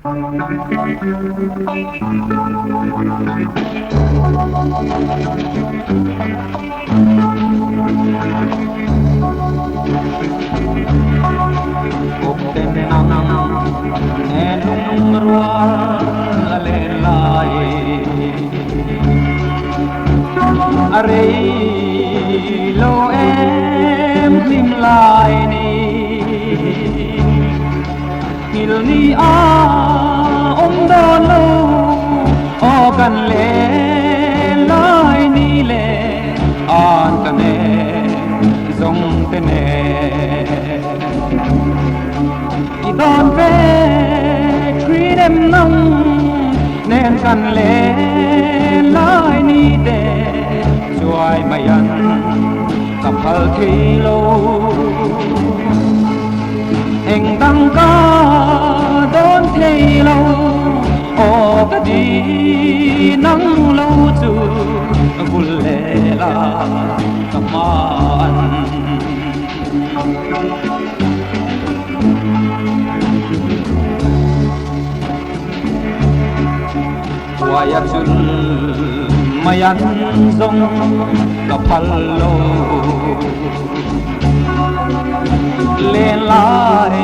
Kawpte'n nangnen lungrual Lênlai arei lo em hlim lai ni Nghilhni don lo o kan Lênlai ni le an kan zong te ne I don ve treat em nâng nên kan Lênlai ni de chuai mayan kapal thilo eng dang ka don thilo o ka di nang lo chu Vulteii kaman Waya chul mayan zong kapalo Lênlai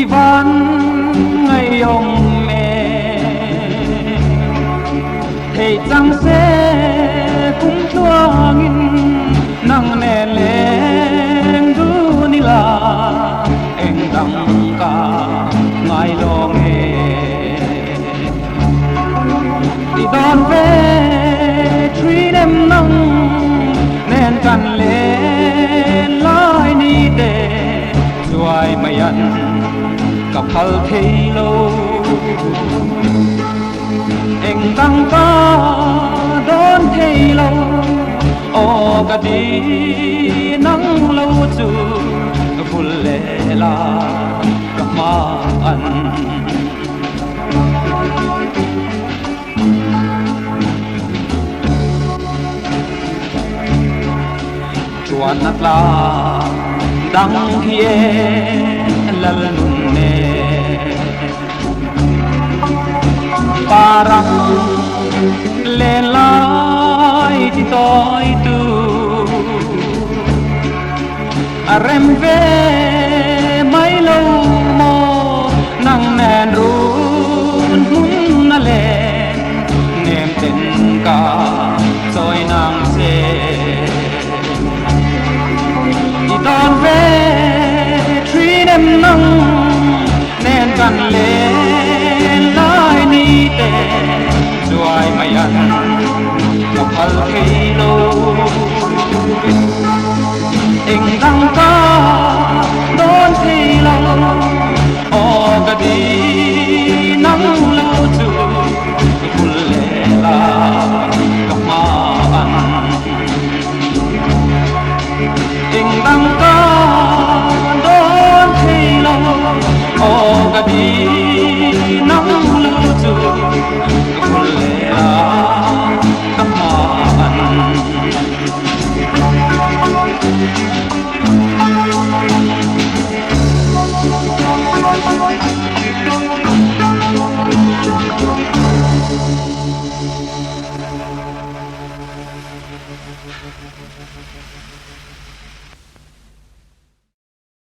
ivan ngaihzawng me thei chang se kum chuangin nangnen leng du nila eng dang ka ngaihzawng I don ve treat em nâng nên kan Lênlai ni de chuai mayan kapal thilo eng dang ka don thilo o ka di nang lo chu Vulteii kaman chuan tlar dang hian lalnunne parang Lênlai ti toi tu arem ve mai lo mo nangnen run hun na le Nemte'n ka soi nang se I don ve treat em nâng nên kan Lênlai ni de chuai mayan kapal thilo